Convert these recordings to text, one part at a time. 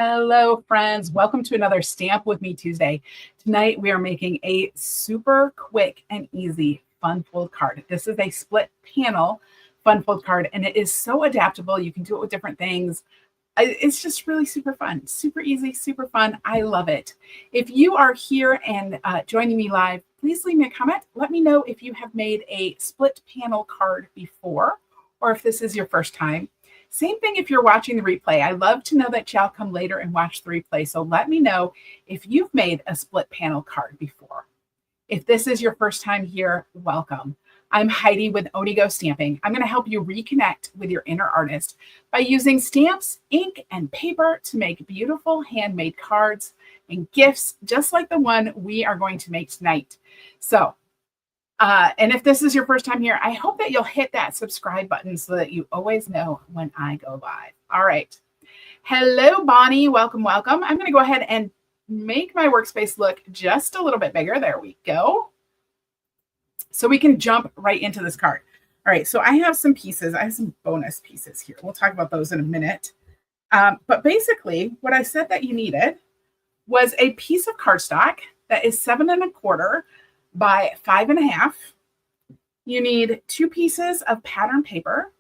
Hello, friends. Welcome to another Stamp With Me Tuesday. Tonight, we are making a super quick and easy fun fold card. This is a split panel fun fold card, and it is so adaptable. You can do it with different things. It's just really super fun, super easy, super fun. I love it. If you are here and joining me live, please leave me a comment. Let me know if you have made a split panel card before, or if this is your first time. Same thing if you're watching the replay. I love to know that y'all come later and watch the replay. So let me know if you've made a split panel card before. If this is your first time here, welcome. I'm Heidi with Odigo Stamping. I'm going to help you reconnect with your inner artist by using stamps, ink, and paper to make beautiful handmade cards and gifts just like the one we are going to make tonight. So, and if this is your first time here, I hope that you'll hit that subscribe button so that you always know when I go live. All right. Hello, Bonnie. Welcome, welcome. I'm going to go ahead and make my workspace look just a little bit bigger. There we go. So we can jump right into this card. All right. So I have some pieces. I have some bonus pieces here. We'll talk about those in a minute. But basically, what I said that you needed was a piece of cardstock that is 7 1/4 by 5 1/2. You need 2 pieces of pattern paper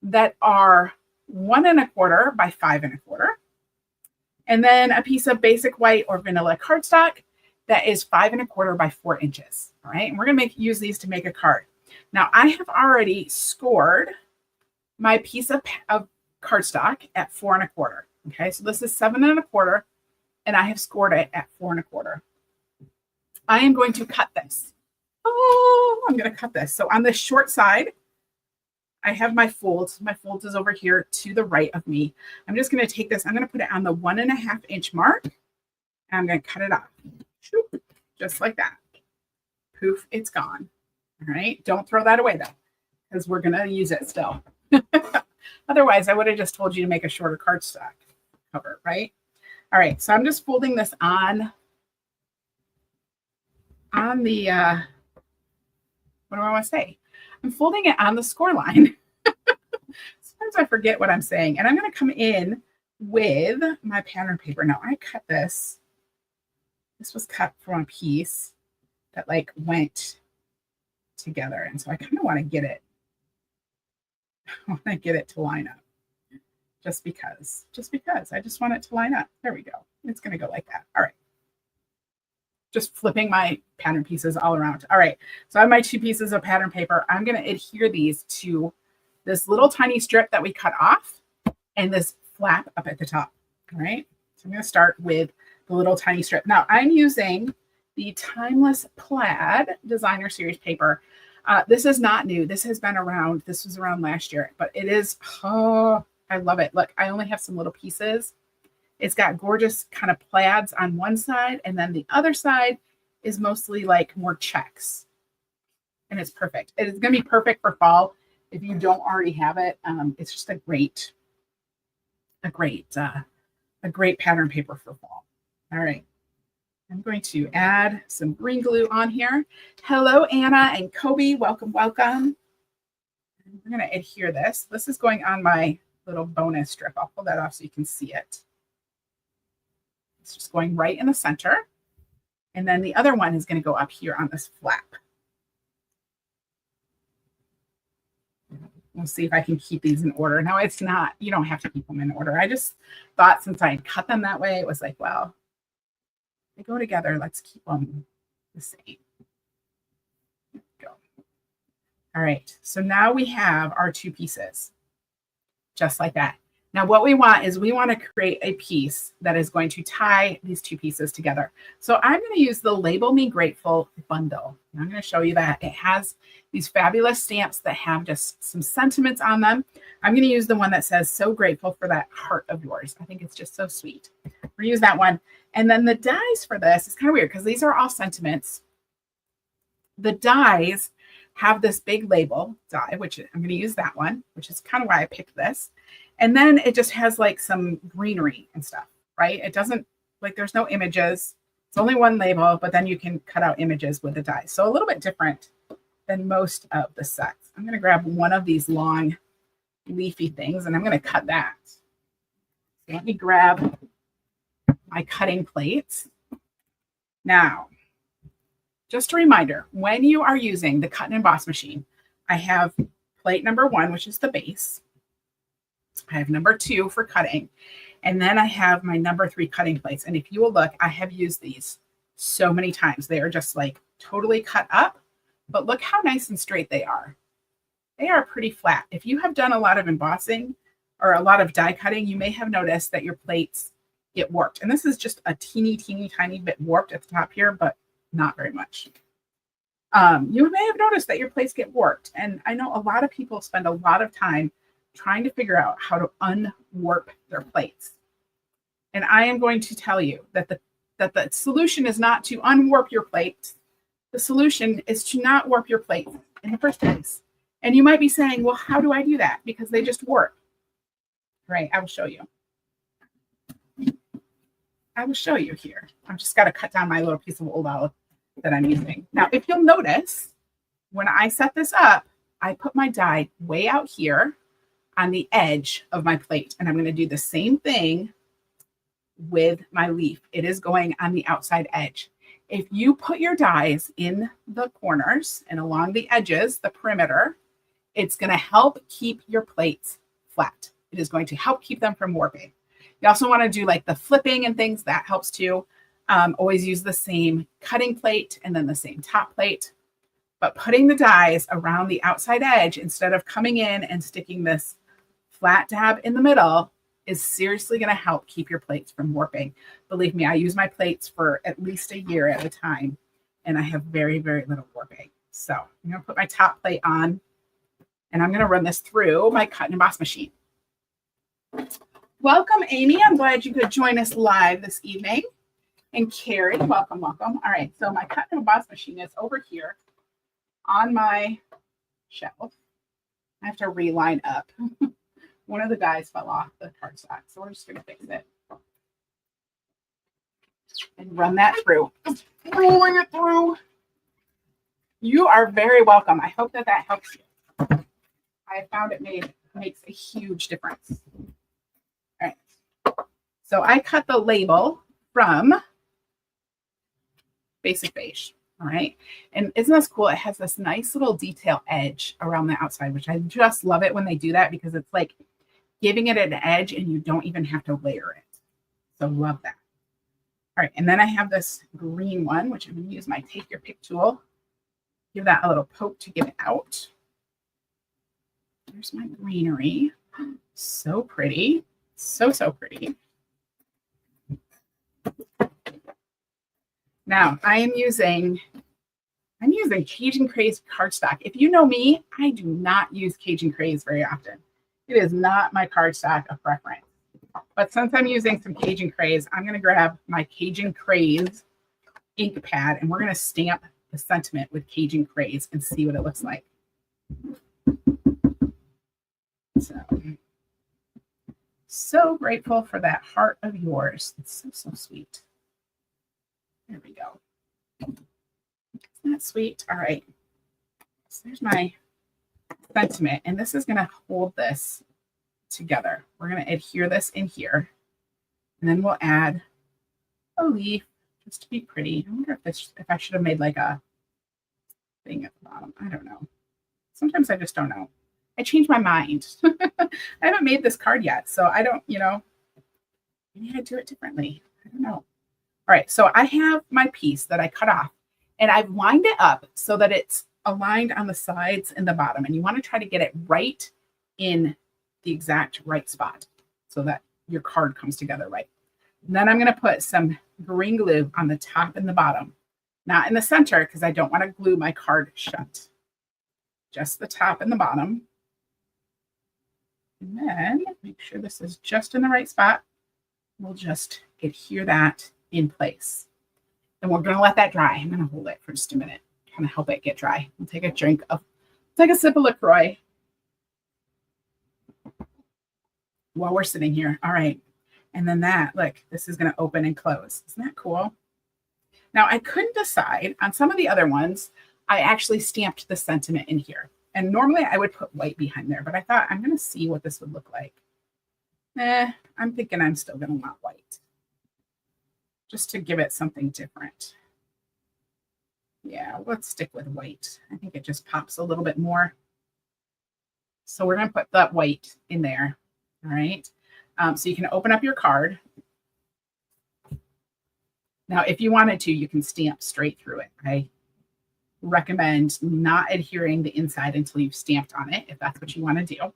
that are 1 1/4 by 5 1/4. And then a piece of basic white or vanilla cardstock that is 5 1/4 by 4 inches. All right. And we're going to use these to make a card. Now I have already scored my piece of cardstock at 4 1/4. Okay. So this is 7 1/4 and I have scored it at 4 1/4. I am going to cut this. Oh, I'm going to cut this. So on the short side, I have my folds. My folds is over here to the right of me. I'm just going to take this. I'm going to put it on the 1 1/2 inch mark. And I'm going to cut it off. Just like that. Poof, it's gone. All right. Don't throw that away though, because we're going to use it still. Otherwise, I would have just told you to make a shorter cardstock cover, right? All right. So I'm just folding this on the, what do I want to say? I'm folding it on the score line. Sometimes I forget what I'm saying. And I'm going to come in with my pattern paper. Now I cut this. This was cut from a piece that like went together. And so I kind of want to get it. I want to get it to line up. Just because. I just want it to line up. There we go. It's going to go like that. All right. Just flipping my pattern pieces all around. All right, so I have my 2 pieces of pattern paper. I'm going to adhere these to this little tiny strip that we cut off and this flap up at the top. All right, so I'm going to start with the little tiny strip. Now I'm using the Timeless Plaid Designer Series paper. This is not new. This has been around. This was around last year, but it is, oh, I love it. Look, I only have some little pieces. It's got gorgeous kind of plaids on one side, and then the other side is mostly like more checks. And it's perfect. It's going to be perfect for fall if you don't already have it. It's just a great pattern paper for fall. All right. I'm going to add some green glue on here. Hello, Anna and Kobe. Welcome, welcome. We're going to adhere this. This is going on my little bonus strip. I'll pull that off so you can see it. It's just going right in the center. And then the other one is going to go up here on this flap. We'll see if I can keep these in order. Now it's not, you don't have to keep them in order. I just thought since I had cut them that way, it was like, well, they go together. Let's keep them the same. There we go. All right. So now we have our 2 pieces, just like that. Now what we want is we want to create a piece that is going to tie these 2 pieces together. So I'm going to use the Label Me Grateful bundle. And I'm going to show you that. It has these fabulous stamps that have just some sentiments on them. I'm going to use the one that says, so grateful for that heart of yours. I think it's just so sweet. We'll use that one. And then the dies for this is kind of weird because these are all sentiments. The dies have this big label die, which I'm going to use that one, which is kind of why I picked this. And then it just has like some greenery and stuff, right? It doesn't, like there's no images. It's only one label, but then you can cut out images with the dies. So a little bit different than most of the sets. I'm going to grab one of these long leafy things and I'm going to cut that. So let me grab my cutting plates. Now, just a reminder, when you are using the cut and emboss machine, I have plate number 1, which is the base. I have number 2 for cutting. And then I have my number 3 cutting plates. And if you will look, I have used these so many times. They are just like totally cut up, but look how nice and straight they are. They are pretty flat. If you have done a lot of embossing or a lot of die cutting, you may have noticed that your plates get warped. And this is just a teeny tiny bit warped at the top here, but not very much. You may have noticed that your plates get warped. And I know a lot of people spend a lot of time trying to figure out how to unwarp their plates. And I am going to tell you that the solution is not to unwarp your plates. The solution is to not warp your plates in the first place. And you might be saying, well, how do I do that? Because they just warp. Right, I will show you. I will show you here. I've just got to cut down my little piece of old olive that I'm using. Now, if you'll notice, when I set this up, I put my die way out here on the edge of my plate. And I'm going to do the same thing with my leaf. It is going on the outside edge. If you put your dies in the corners and along the edges, the perimeter, it's going to help keep your plates flat. It is going to help keep them from warping. You also want to do like the flipping and things. That helps too. Always use the same cutting plate and then the same top plate. But putting the dies around the outside edge instead of coming in and sticking this flat dab in the middle is seriously going to help keep your plates from warping. Believe me, I use my plates for at least a year at a time, and I have very, very little warping. So I'm going to put my top plate on, and I'm going to run this through my cut and emboss machine. Welcome, Amy. I'm glad you could join us live this evening. And Carrie, welcome, welcome. All right, so my cut and emboss machine is over here on my shelf. I have to reline up. One of the guys fell off the cardstock, so we're just going to fix it. And run that through. Rolling it through. You are very welcome. I hope that helps you. I found it makes a huge difference. All right. So I cut the label from Basic Beige. All right. And isn't this cool? It has this nice little detail edge around the outside, which I just love it when they do that because it's like giving it an edge and you don't even have to layer it. So love that. All right. And then I have this green one, which I'm going to use my take your pick tool. Give that a little poke to get it out. There's my greenery. So pretty. So pretty. Now I'm using Cajun Craze cardstock. If you know me, I do not use Cajun Craze very often. It is not my cardstock of preference. But since I'm using some Cajun Craze, I'm going to grab my Cajun Craze ink pad and we're going to stamp the sentiment with Cajun Craze and see what it looks like. So grateful for that heart of yours. It's so sweet. There we go. Isn't that sweet? All right. So there's my sentiment, and this is going to hold this together. We're going to adhere this in here, and then we'll add a leaf just to be pretty. I wonder if I should have made like a thing at the bottom. I don't know. Sometimes I just don't know. I changed my mind. I haven't made this card yet, so I don't, maybe I'd do it differently. I don't know. All right, so I have my piece that I cut off, and I've lined it up so that it's aligned on the sides and the bottom, and you want to try to get it right in the exact right spot so that your card comes together right. And then I'm going to put some green glue on the top and the bottom, not in the center because I don't want to glue my card shut. Just the top and the bottom. And then make sure this is just in the right spot. We'll just adhere that in place. And we're going to let that dry. I'm going to hold it for just a minute, kind of help it get dry. We'll take a sip of LaCroix while we're sitting here. All right. And then look, this is going to open and close. Isn't that cool? Now I couldn't decide on some of the other ones. I actually stamped the sentiment in here. And normally I would put white behind there, but I thought I'm going to see what this would look like. I'm thinking I'm still going to want white. just to give it something different. Yeah, let's stick with white. I think it just pops a little bit more. So we're going to put that white in there. All right. So you can open up your card. Now, if you wanted to, you can stamp straight through it. I recommend not adhering the inside until you've stamped on it, if that's what you want to do.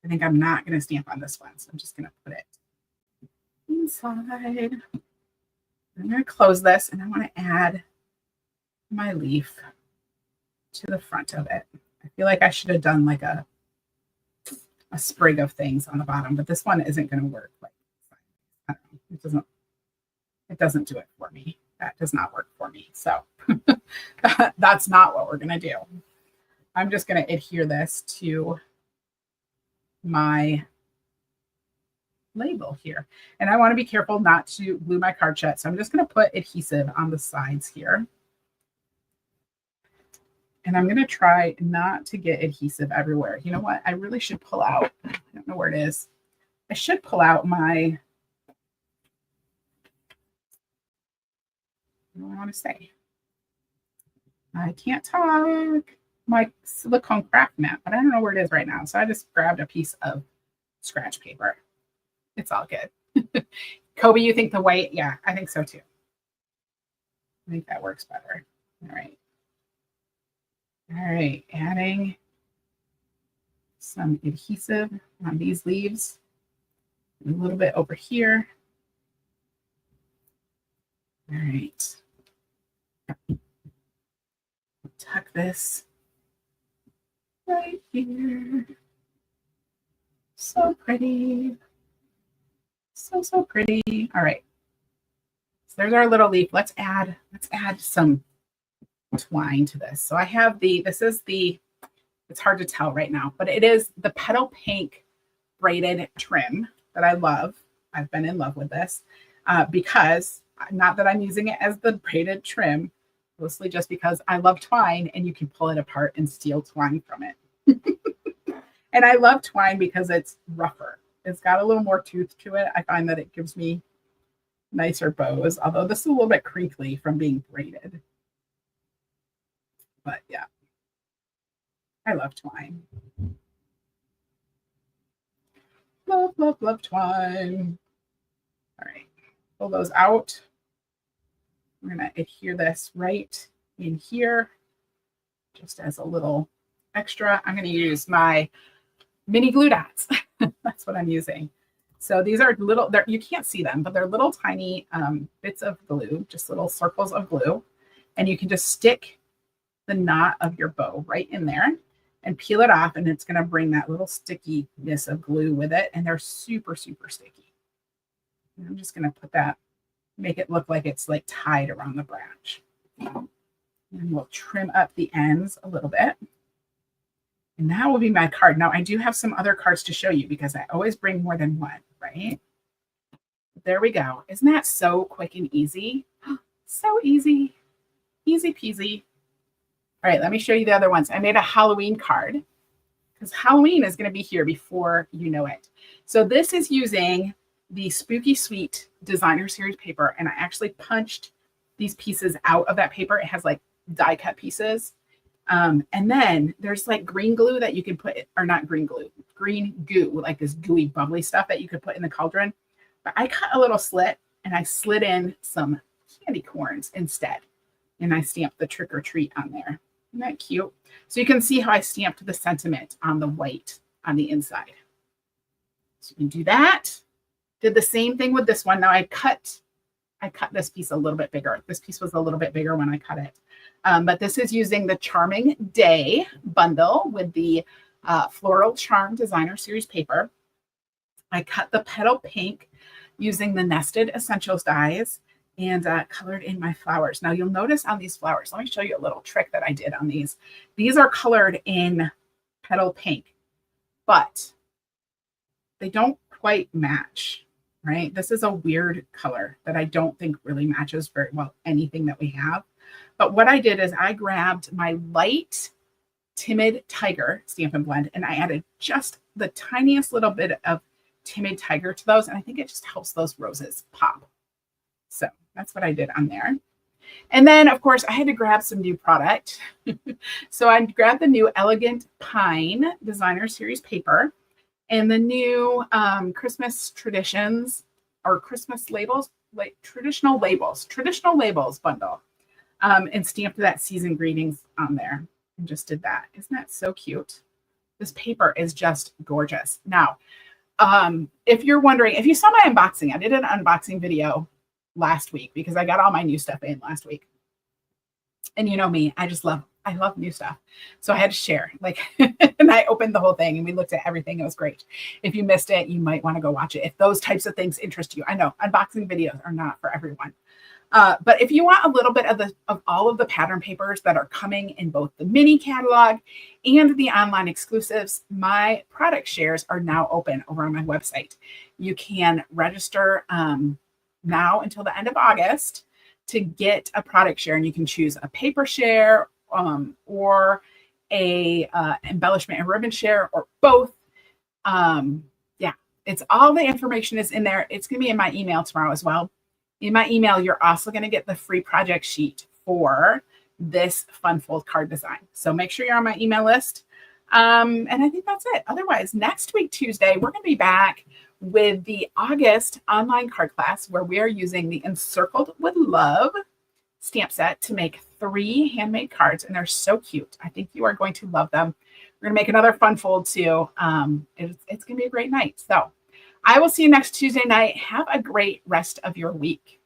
I think I'm not going to stamp on this one, so I'm just going to put it inside. I'm going to close this, and I want to add my leaf to the front of it. I feel like I should have done like a sprig of things on the bottom, but this one isn't going to work. Like, I don't know, it doesn't do it for me. That does not work for me. So that's not what we're going to do. I'm just going to adhere this to my label here. And I want to be careful not to glue my card shut. So I'm just going to put adhesive on the sides here. And I'm going to try not to get adhesive everywhere. You know what? I really should pull out. I don't know where it is. I should pull out my, what do I want to say? I can't talk. My silicone craft mat, but I don't know where it is right now. So I just grabbed a piece of scratch paper. It's all good. Kobe, you think the white? Yeah, I think so too. I think that works better. All right. All right, adding some adhesive on these leaves. A little bit over here. All right. Tuck this right here. So pretty. So pretty. All right. So there's our little leaf. Let's add some twine to this. So I have this is it's hard to tell right now, but it is the petal pink braided trim that I love. I've been in love with this because, not that I'm using it as the braided trim, mostly just because I love twine and you can pull it apart and steal twine from it. And I love twine because it's rougher. It's got a little more tooth to it. I find that it gives me nicer bows, although this is a little bit crinkly from being braided. But yeah, I love twine. Love, love, love twine. All right, pull those out. We're going to adhere this right in here, just as a little extra. I'm going to use my mini glue dots. That's what I'm using. So these are little, you can't see them, but they're little tiny bits of glue, just little circles of glue. And you can just stick the knot of your bow right in there and peel it off, and it's going to bring that little stickiness of glue with it, and they're super sticky. And I'm just going to put that, make it look like it's like tied around the branch, and we'll trim up the ends a little bit, and that will be my card. Now I do have some other cards to show you because I always bring more than one, right? There we go. Isn't that so quick and easy? So easy peasy. All right, let me show you the other ones. I made a Halloween card because Halloween is going to be here before you know it. So this is using the Spooky Sweet Designer Series paper, and I actually punched these pieces out of that paper. It has like die cut pieces. And then there's like green glue that you can put, or not green glue, green goo, like this gooey bubbly stuff that you could put in the cauldron. But I cut a little slit and I slid in some candy corns instead. And I stamped the trick or treat on there. Isn't that cute? So you can see how I stamped the sentiment on the white on the inside. So you can do that. Did the same thing with this one. Now I cut this piece a little bit bigger. This piece was a little bit bigger when I cut it. But this is using the Charming Day bundle with the Floral Charm Designer Series paper. I cut the petal pink using the Nested Essentials dies and colored in my flowers. Now you'll notice on these flowers, let me show you a little trick that I did on these. These are colored in petal pink, but they don't quite match, right? This is a weird color that I don't think really matches very well anything that we have. But what I did is I grabbed my light Timid Tiger Stampin' Blend and I added just the tiniest little bit of Timid Tiger to those. And I think it just helps those roses pop That's what I did on there. And then, of course, I had to grab some new product. So I grabbed the new Elegant Pine Designer Series paper and the new Christmas Traditions or Christmas labels, like traditional labels bundle, and stamped that season greetings on there and just did that. Isn't that so cute? This paper is just gorgeous. Now, if you're wondering, if you saw my unboxing, I did an unboxing video last week because I got all my new stuff in last week. And you know me, I love new stuff. So I had to share, like, and I opened the whole thing and we looked at everything. It was great. If you missed it, you might want to go watch it if those types of things interest you. I know unboxing videos are not for everyone. But if you want a little bit of all of the pattern papers that are coming in both the mini catalog and the online exclusives, my product shares are now open over on my website. You can register now until the end of August to get a product share, and you can choose a paper share or a embellishment and ribbon share or both. Yeah, it's all the information is in there. It's going to be in my email tomorrow as well. In my email, you're also going to get the free project sheet for this fun fold card design. So make sure you're on my email list. And I think that's it. Otherwise, next week, Tuesday, we're going to be back with the August online card class where we are using the Encircled with Love stamp set to make 3 handmade cards. And they're so cute. I think you are going to love them. We're going to make another fun fold too. It's going to be a great night. So I will see you next Tuesday night. Have a great rest of your week.